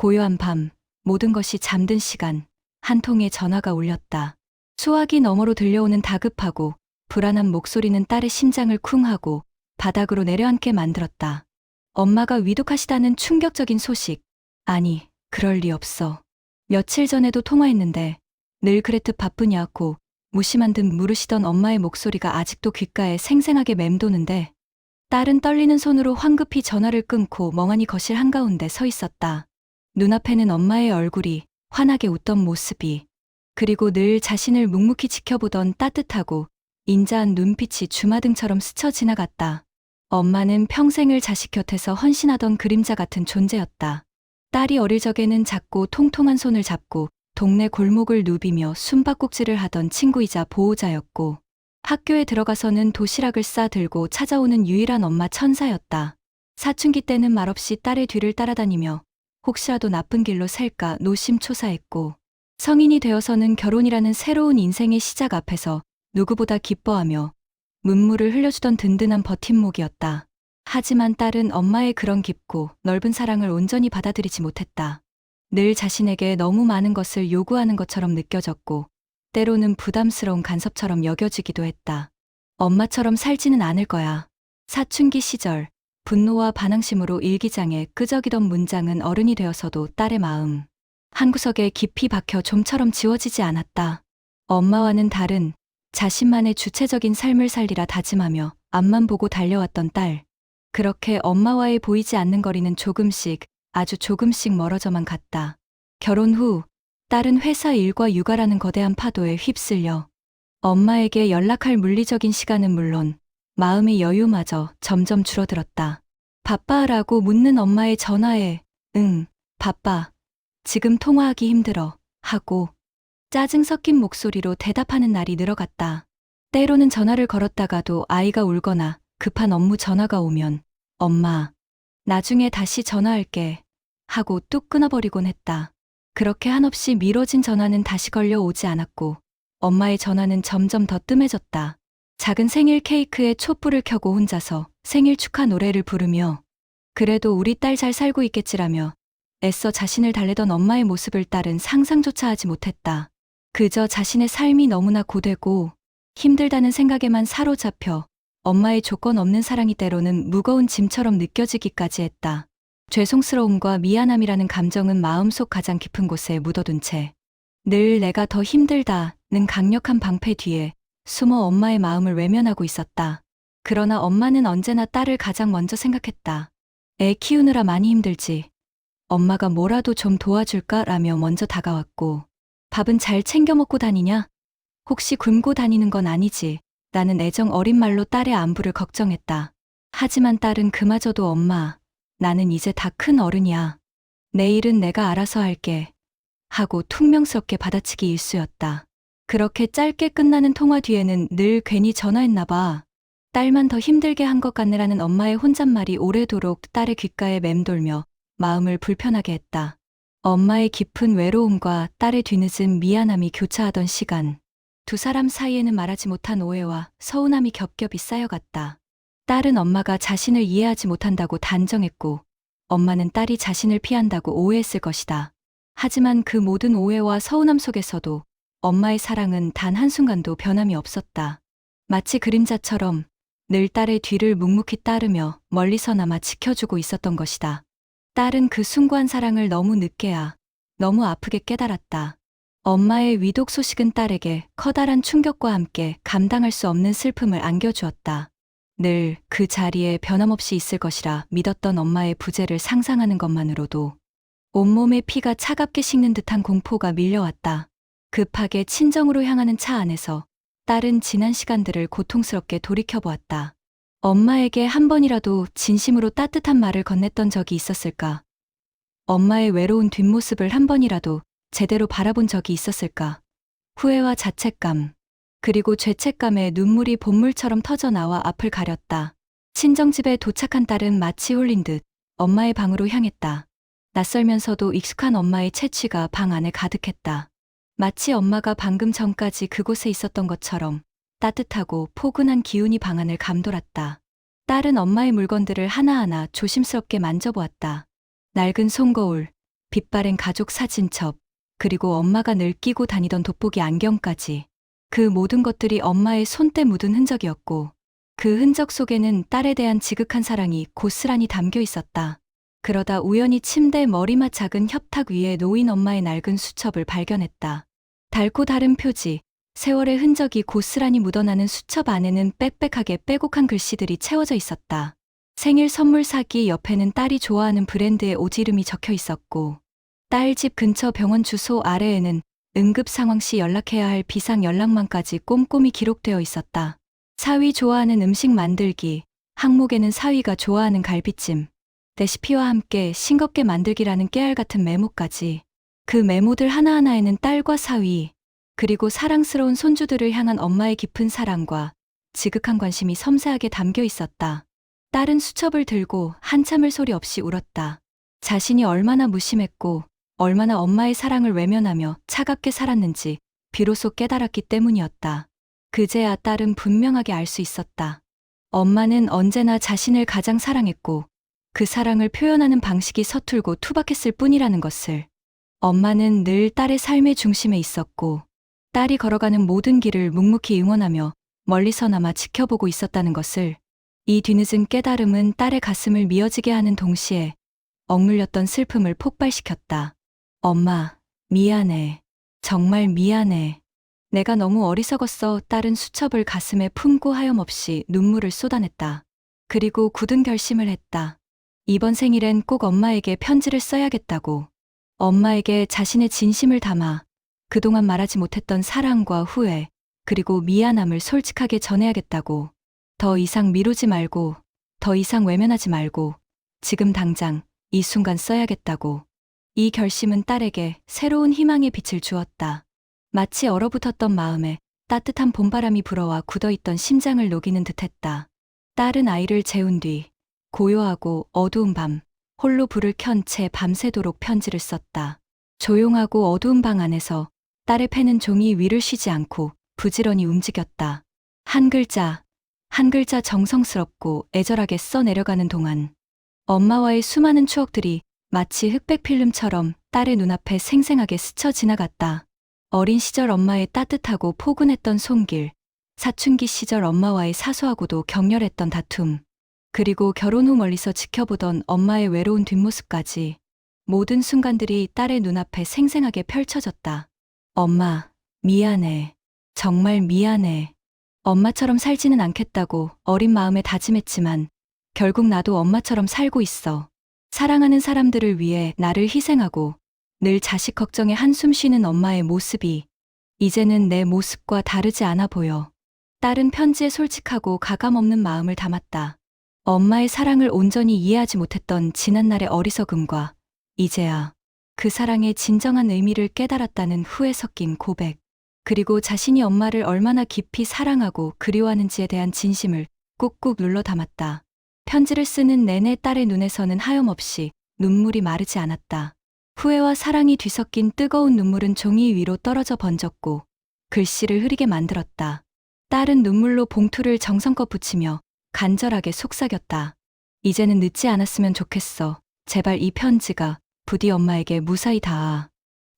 고요한 밤, 모든 것이 잠든 시간, 한 통의 전화가 울렸다. 수화기 너머로 들려오는 다급하고 불안한 목소리는 딸의 심장을 쿵 하고 바닥으로 내려앉게 만들었다. 엄마가 위독하시다는 충격적인 소식. 아니, 그럴 리 없어. 며칠 전에도 통화했는데 늘 그랬듯 바쁘냐고 무심한 듯 물으시던 엄마의 목소리가 아직도 귓가에 생생하게 맴도는데 딸은 떨리는 손으로 황급히 전화를 끊고 멍하니 거실 한가운데 서 있었다. 눈앞에는 엄마의 얼굴이 환하게 웃던 모습이, 그리고 늘 자신을 묵묵히 지켜보던 따뜻하고 인자한 눈빛이 주마등처럼 스쳐 지나갔다. 엄마는 평생을 자식 곁에서 헌신하던 그림자 같은 존재였다. 딸이 어릴 적에는 작고 통통한 손을 잡고 동네 골목을 누비며 숨바꼭질을 하던 친구이자 보호자였고, 학교에 들어가서는 도시락을 싸들고 찾아오는 유일한 엄마 천사였다. 사춘기 때는 말없이 딸의 뒤를 따라다니며 혹시라도 나쁜 길로 셀까 노심초사했고, 성인이 되어서는 결혼이라는 새로운 인생의 시작 앞에서 누구보다 기뻐하며 눈물을 흘려주던 든든한 버팀목이었다. 하지만 딸은 엄마의 그런 깊고 넓은 사랑을 온전히 받아들이지 못했다. 늘 자신에게 너무 많은 것을 요구하는 것처럼 느껴졌고, 때로는 부담스러운 간섭처럼 여겨지기도 했다. 엄마처럼 살지는 않을 거야. 사춘기 시절, 분노와 반항심으로 일기장에 끄적이던 문장은 어른이 되어서도 딸의 마음 한구석에 깊이 박혀 좀처럼 지워지지 않았다. 엄마와는 다른 자신만의 주체적인 삶을 살리라 다짐하며 앞만 보고 달려왔던 딸. 그렇게 엄마와의 보이지 않는 거리는 조금씩, 아주 조금씩 멀어져만 갔다. 결혼 후 딸은 회사 일과 육아라는 거대한 파도에 휩쓸려 엄마에게 연락할 물리적인 시간은 물론 마음의 여유마저 점점 줄어들었다. 바빠라고 묻는 엄마의 전화에 응, 바빠. 지금 통화하기 힘들어. 하고 짜증 섞인 목소리로 대답하는 날이 늘어갔다. 때로는 전화를 걸었다가도 아이가 울거나 급한 업무 전화가 오면 엄마, 나중에 다시 전화할게. 하고 뚝 끊어버리곤 했다. 그렇게 한없이 미뤄진 전화는 다시 걸려오지 않았고 엄마의 전화는 점점 더 뜸해졌다. 작은 생일 케이크에 촛불을 켜고 혼자서 생일 축하 노래를 부르며 그래도 우리 딸 잘 살고 있겠지라며 애써 자신을 달래던 엄마의 모습을 딸은 상상조차 하지 못했다. 그저 자신의 삶이 너무나 고되고 힘들다는 생각에만 사로잡혀 엄마의 조건 없는 사랑이 때로는 무거운 짐처럼 느껴지기까지 했다. 죄송스러움과 미안함이라는 감정은 마음속 가장 깊은 곳에 묻어둔 채 늘 내가 더 힘들다는 강력한 방패 뒤에 숨어 엄마의 마음을 외면하고 있었다. 그러나 엄마는 언제나 딸을 가장 먼저 생각했다. 애 키우느라 많이 힘들지. 엄마가 뭐라도 좀 도와줄까라며 먼저 다가왔고, 밥은 잘 챙겨 먹고 다니냐? 혹시 굶고 다니는 건 아니지? 라는 애정 어린 말로 딸의 안부를 걱정했다. 하지만 딸은 그마저도 엄마, 나는 이제 다 큰 어른이야. 내일은 내가 알아서 할게. 하고 퉁명스럽게 받아치기 일쑤였다. 그렇게 짧게 끝나는 통화 뒤에는 늘 괜히 전화했나 봐. 딸만 더 힘들게 한 것 같네라는 엄마의 혼잣말이 오래도록 딸의 귓가에 맴돌며 마음을 불편하게 했다. 엄마의 깊은 외로움과 딸의 뒤늦은 미안함이 교차하던 시간. 두 사람 사이에는 말하지 못한 오해와 서운함이 겹겹이 쌓여갔다. 딸은 엄마가 자신을 이해하지 못한다고 단정했고, 엄마는 딸이 자신을 피한다고 오해했을 것이다. 하지만 그 모든 오해와 서운함 속에서도 엄마의 사랑은 단 한순간도 변함이 없었다. 마치 그림자처럼 늘 딸의 뒤를 묵묵히 따르며 멀리서나마 지켜주고 있었던 것이다. 딸은 그 숭고한 사랑을 너무 늦게야, 너무 아프게 깨달았다. 엄마의 위독 소식은 딸에게 커다란 충격과 함께 감당할 수 없는 슬픔을 안겨주었다. 늘 그 자리에 변함없이 있을 것이라 믿었던 엄마의 부재를 상상하는 것만으로도 온몸의 피가 차갑게 식는 듯한 공포가 밀려왔다. 급하게 친정으로 향하는 차 안에서 딸은 지난 시간들을 고통스럽게 돌이켜보았다. 엄마에게 한 번이라도 진심으로 따뜻한 말을 건넸던 적이 있었을까? 엄마의 외로운 뒷모습을 한 번이라도 제대로 바라본 적이 있었을까? 후회와 자책감, 그리고 죄책감에 눈물이 본물처럼 터져나와 앞을 가렸다. 친정집에 도착한 딸은 마치 홀린 듯 엄마의 방으로 향했다. 낯설면서도 익숙한 엄마의 채취가 방 안에 가득했다. 마치 엄마가 방금 전까지 그곳에 있었던 것처럼 따뜻하고 포근한 기운이 방 안을 감돌았다. 딸은 엄마의 물건들을 하나하나 조심스럽게 만져보았다. 낡은 손거울, 빛바랜 가족 사진첩, 그리고 엄마가 늘 끼고 다니던 돋보기 안경까지. 그 모든 것들이 엄마의 손때 묻은 흔적이었고, 그 흔적 속에는 딸에 대한 지극한 사랑이 고스란히 담겨 있었다. 그러다 우연히 침대 머리맡 작은 협탁 위에 놓인 엄마의 낡은 수첩을 발견했다. 닳고 다른 표지, 세월의 흔적이 고스란히 묻어나는 수첩 안에는 빽빽하게 빼곡한 글씨들이 채워져 있었다. 생일 선물 사기 옆에는 딸이 좋아하는 브랜드의 옷 이름이 적혀 있었고, 딸 집 근처 병원 주소 아래에는 응급 상황 시 연락해야 할 비상 연락망까지 꼼꼼히 기록되어 있었다. 사위 좋아하는 음식 만들기, 항목에는 사위가 좋아하는 갈비찜, 레시피와 함께 싱겁게 만들기라는 깨알 같은 메모까지. 그 메모들 하나하나에는 딸과 사위, 그리고 사랑스러운 손주들을 향한 엄마의 깊은 사랑과 지극한 관심이 섬세하게 담겨 있었다. 딸은 수첩을 들고 한참을 소리 없이 울었다. 자신이 얼마나 무심했고 얼마나 엄마의 사랑을 외면하며 차갑게 살았는지 비로소 깨달았기 때문이었다. 그제야 딸은 분명하게 알 수 있었다. 엄마는 언제나 자신을 가장 사랑했고 그 사랑을 표현하는 방식이 서툴고 투박했을 뿐이라는 것을. 엄마는 늘 딸의 삶의 중심에 있었고 딸이 걸어가는 모든 길을 묵묵히 응원하며 멀리서나마 지켜보고 있었다는 것을. 이 뒤늦은 깨달음은 딸의 가슴을 미어지게 하는 동시에 억눌렸던 슬픔을 폭발시켰다. 엄마, 미안해. 정말 미안해. 내가 너무 어리석었어. 딸은 수첩을 가슴에 품고 하염없이 눈물을 쏟아냈다. 그리고 굳은 결심을 했다. 이번 생일엔 꼭 엄마에게 편지를 써야겠다고. 엄마에게 자신의 진심을 담아 그동안 말하지 못했던 사랑과 후회, 그리고 미안함을 솔직하게 전해야겠다고. 더 이상 미루지 말고, 더 이상 외면하지 말고, 지금 당장, 이 순간 써야겠다고. 이 결심은 딸에게 새로운 희망의 빛을 주었다. 마치 얼어붙었던 마음에 따뜻한 봄바람이 불어와 굳어있던 심장을 녹이는 듯했다. 딸은 아이를 재운 뒤 고요하고 어두운 밤, 홀로 불을 켠 채 밤새도록 편지를 썼다. 조용하고 어두운 방 안에서 딸의 펜은 종이 위를 쉬지 않고 부지런히 움직였다. 한 글자, 한 글자 정성스럽고 애절하게 써내려가는 동안 엄마와의 수많은 추억들이 마치 흑백 필름처럼 딸의 눈앞에 생생하게 스쳐 지나갔다. 어린 시절 엄마의 따뜻하고 포근했던 손길, 사춘기 시절 엄마와의 사소하고도 격렬했던 다툼, 그리고 결혼 후 멀리서 지켜보던 엄마의 외로운 뒷모습까지. 모든 순간들이 딸의 눈앞에 생생하게 펼쳐졌다. 엄마, 미안해. 정말 미안해. 엄마처럼 살지는 않겠다고 어린 마음에 다짐했지만 결국 나도 엄마처럼 살고 있어. 사랑하는 사람들을 위해 나를 희생하고 늘 자식 걱정에 한숨 쉬는 엄마의 모습이 이제는 내 모습과 다르지 않아 보여. 딸은 편지에 솔직하고 가감없는 마음을 담았다. 엄마의 사랑을 온전히 이해하지 못했던 지난날의 어리석음과 이제야 그 사랑의 진정한 의미를 깨달았다는 후회 섞인 고백, 그리고 자신이 엄마를 얼마나 깊이 사랑하고 그리워하는지에 대한 진심을 꾹꾹 눌러 담았다. 편지를 쓰는 내내 딸의 눈에서는 하염없이 눈물이 마르지 않았다. 후회와 사랑이 뒤섞인 뜨거운 눈물은 종이 위로 떨어져 번졌고 글씨를 흐리게 만들었다. 딸은 눈물로 봉투를 정성껏 붙이며 간절하게 속삭였다. 이제는 늦지 않았으면 좋겠어. 제발 이 편지가 부디 엄마에게 무사히 닿아.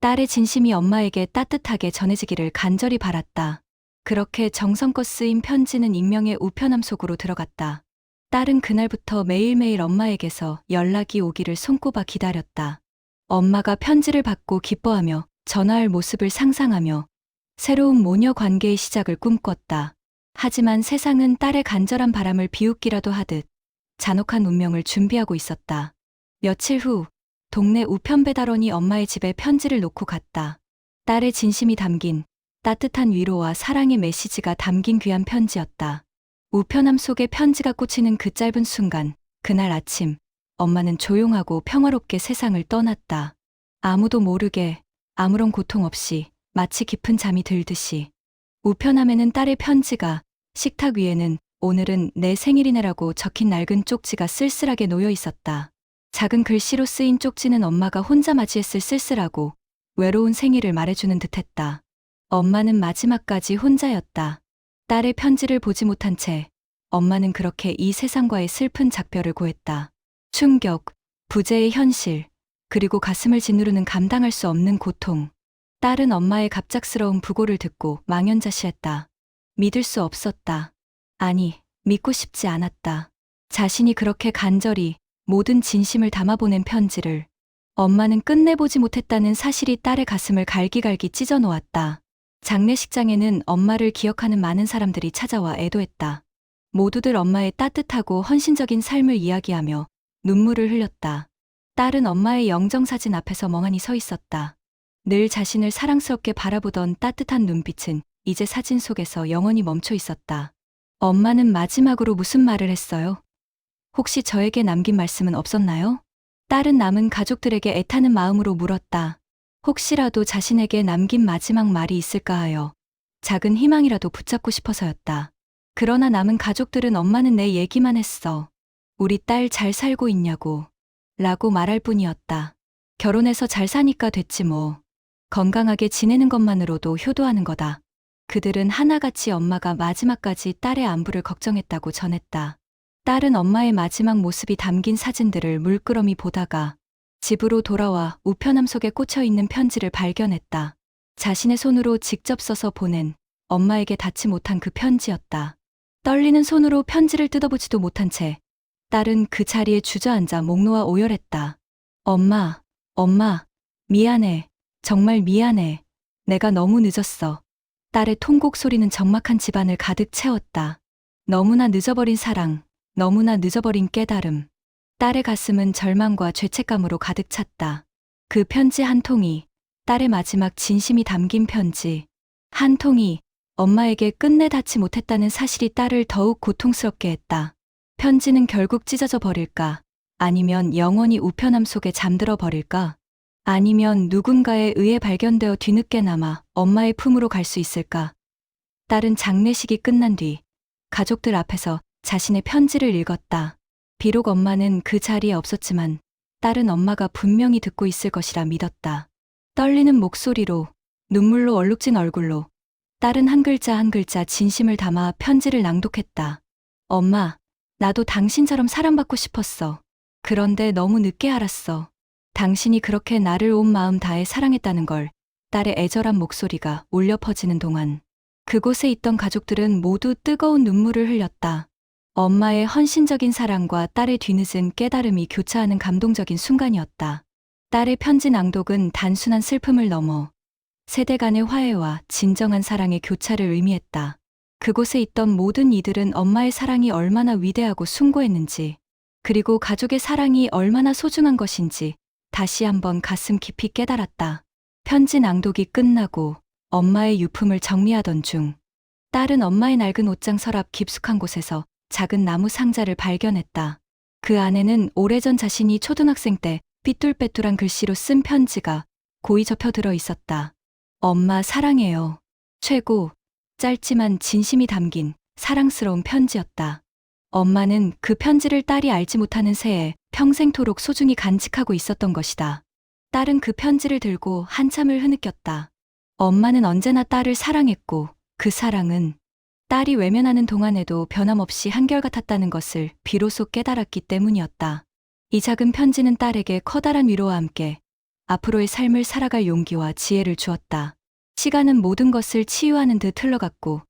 딸의 진심이 엄마에게 따뜻하게 전해지기를 간절히 바랐다. 그렇게 정성껏 쓰인 편지는 익명의 우편함 속으로 들어갔다. 딸은 그날부터 매일매일 엄마에게서 연락이 오기를 손꼽아 기다렸다. 엄마가 편지를 받고 기뻐하며 전화할 모습을 상상하며 새로운 모녀 관계의 시작을 꿈꿨다. 하지만 세상은 딸의 간절한 바람을 비웃기라도 하듯 잔혹한 운명을 준비하고 있었다. 며칠 후 동네 우편 배달원이 엄마의 집에 편지를 놓고 갔다. 딸의 진심이 담긴 따뜻한 위로와 사랑의 메시지가 담긴 귀한 편지였다. 우편함 속에 편지가 꽂히는 그 짧은 순간, 그날 아침 엄마는 조용하고 평화롭게 세상을 떠났다. 아무도 모르게, 아무런 고통 없이, 마치 깊은 잠이 들듯이. 우편함에는 딸의 편지가, 식탁 위에는 오늘은 내 생일이네라고 적힌 낡은 쪽지가 쓸쓸하게 놓여 있었다. 작은 글씨로 쓰인 쪽지는 엄마가 혼자 맞이했을 쓸쓸하고 외로운 생일을 말해주는 듯했다. 엄마는 마지막까지 혼자였다. 딸의 편지를 보지 못한 채 엄마는 그렇게 이 세상과의 슬픈 작별을 고했다. 충격, 부재의 현실, 그리고 가슴을 짓누르는 감당할 수 없는 고통. 딸은 엄마의 갑작스러운 부고를 듣고 망연자실했다. 믿을 수 없었다. 아니, 믿고 싶지 않았다. 자신이 그렇게 간절히 모든 진심을 담아보낸 편지를 엄마는 끝내보지 못했다는 사실이 딸의 가슴을 갈기갈기 찢어 놓았다. 장례식장에는 엄마를 기억하는 많은 사람들이 찾아와 애도했다. 모두들 엄마의 따뜻하고 헌신적인 삶을 이야기하며 눈물을 흘렸다. 딸은 엄마의 영정사진 앞에서 멍하니 서 있었다. 늘 자신을 사랑스럽게 바라보던 따뜻한 눈빛은 이제 사진 속에서 영원히 멈춰 있었다. 엄마는 마지막으로 무슨 말을 했어요? 혹시 저에게 남긴 말씀은 없었나요? 딸은 남은 가족들에게 애타는 마음으로 물었다. 혹시라도 자신에게 남긴 마지막 말이 있을까 하여 작은 희망이라도 붙잡고 싶어서였다. 그러나 남은 가족들은 엄마는 내 얘기만 했어. 우리 딸 잘 살고 있냐고 라고 말할 뿐이었다. 결혼해서 잘 사니까 됐지 뭐. 건강하게 지내는 것만으로도 효도하는 거다. 그들은 하나같이 엄마가 마지막까지 딸의 안부를 걱정했다고 전했다. 딸은 엄마의 마지막 모습이 담긴 사진들을 물끄러미 보다가 집으로 돌아와 우편함 속에 꽂혀 있는 편지를 발견했다. 자신의 손으로 직접 써서 보낸 엄마에게 닿지 못한 그 편지였다. 떨리는 손으로 편지를 뜯어보지도 못한 채 딸은 그 자리에 주저앉아 목 놓아 오열했다. 엄마, 미안해. 정말 미안해. 내가 너무 늦었어. 딸의 통곡 소리는 적막한 집안을 가득 채웠다. 너무나 늦어버린 사랑, 너무나 늦어버린 깨달음. 딸의 가슴은 절망과 죄책감으로 가득 찼다. 그 편지 한 통이, 딸의 마지막 진심이 담긴 편지. 한 통이 엄마에게 끝내 닿지 못했다는 사실이 딸을 더욱 고통스럽게 했다. 편지는 결국 찢어져 버릴까? 아니면 영원히 우편함 속에 잠들어 버릴까? 아니면 누군가에 의해 발견되어 뒤늦게나마 엄마의 품으로 갈 수 있을까? 딸은 장례식이 끝난 뒤 가족들 앞에서 자신의 편지를 읽었다. 비록 엄마는 그 자리에 없었지만 딸은 엄마가 분명히 듣고 있을 것이라 믿었다. 떨리는 목소리로, 눈물로 얼룩진 얼굴로 딸은 한 글자 한 글자 진심을 담아 편지를 낭독했다. 엄마, 나도 당신처럼 사랑받고 싶었어. 그런데 너무 늦게 알았어. 당신이 그렇게 나를 온 마음 다해 사랑했다는 걸. 딸의 애절한 목소리가 울려 퍼지는 동안 그곳에 있던 가족들은 모두 뜨거운 눈물을 흘렸다. 엄마의 헌신적인 사랑과 딸의 뒤늦은 깨달음이 교차하는 감동적인 순간이었다. 딸의 편지 낭독은 단순한 슬픔을 넘어 세대 간의 화해와 진정한 사랑의 교차를 의미했다. 그곳에 있던 모든 이들은 엄마의 사랑이 얼마나 위대하고 숭고했는지, 그리고 가족의 사랑이 얼마나 소중한 것인지 다시 한번 가슴 깊이 깨달았다. 편지 낭독이 끝나고 엄마의 유품을 정리하던 중 딸은 엄마의 낡은 옷장 서랍 깊숙한 곳에서 작은 나무 상자를 발견했다. 그 안에는 오래전 자신이 초등학생 때 삐뚤빼뚤한 글씨로 쓴 편지가 고이 접혀 들어 있었다. 엄마 사랑해요. 최고. 짧지만 진심이 담긴 사랑스러운 편지였다. 엄마는 그 편지를 딸이 알지 못하는 새에 평생토록 소중히 간직하고 있었던 것이다. 딸은 그 편지를 들고 한참을 흐느꼈다. 엄마는 언제나 딸을 사랑했고 그 사랑은 딸이 외면하는 동안에도 변함없이 한결같았다는 것을 비로소 깨달았기 때문이었다. 이 작은 편지는 딸에게 커다란 위로와 함께 앞으로의 삶을 살아갈 용기와 지혜를 주었다. 시간은 모든 것을 치유하는 듯 흘러갔고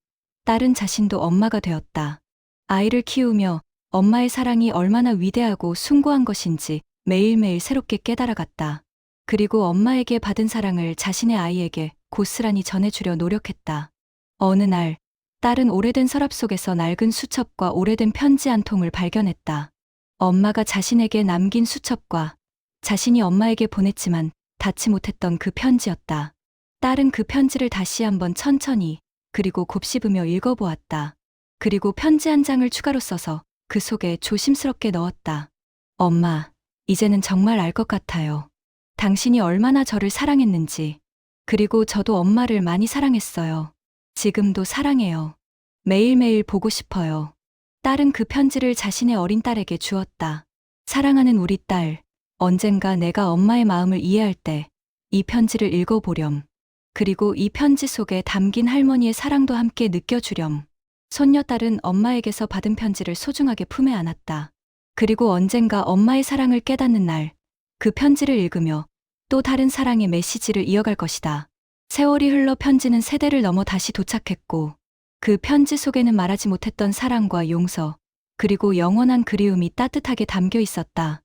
딸은 자신도 엄마가 되었다. 아이를 키우며 엄마의 사랑이 얼마나 위대하고 숭고한 것인지 매일매일 새롭게 깨달아갔다. 그리고 엄마에게 받은 사랑을 자신의 아이에게 고스란히 전해주려 노력했다. 어느 날 딸은 오래된 서랍 속에서 낡은 수첩과 오래된 편지 한 통을 발견했다. 엄마가 자신에게 남긴 수첩과 자신이 엄마에게 보냈지만 닿지 못했던 그 편지였다. 딸은 그 편지를 다시 한번 천천히 그리고 곱씹으며 읽어보았다. 그리고 편지 한 장을 추가로 써서 그 속에 조심스럽게 넣었다. 엄마, 이제는 정말 알 것 같아요. 당신이 얼마나 저를 사랑했는지. 그리고 저도 엄마를 많이 사랑했어요. 지금도 사랑해요. 매일매일 보고 싶어요. 딸은 그 편지를 자신의 어린 딸에게 주었다. 사랑하는 우리 딸, 언젠가 내가 엄마의 마음을 이해할 때 이 편지를 읽어보렴. 그리고 이 편지 속에 담긴 할머니의 사랑도 함께 느껴주렴. 손녀딸은 엄마에게서 받은 편지를 소중하게 품에 안았다. 그리고 언젠가 엄마의 사랑을 깨닫는 날, 그 편지를 읽으며 또 다른 사랑의 메시지를 이어갈 것이다. 세월이 흘러 편지는 세대를 넘어 다시 도착했고 그 편지 속에는 말하지 못했던 사랑과 용서, 그리고 영원한 그리움이 따뜻하게 담겨 있었다.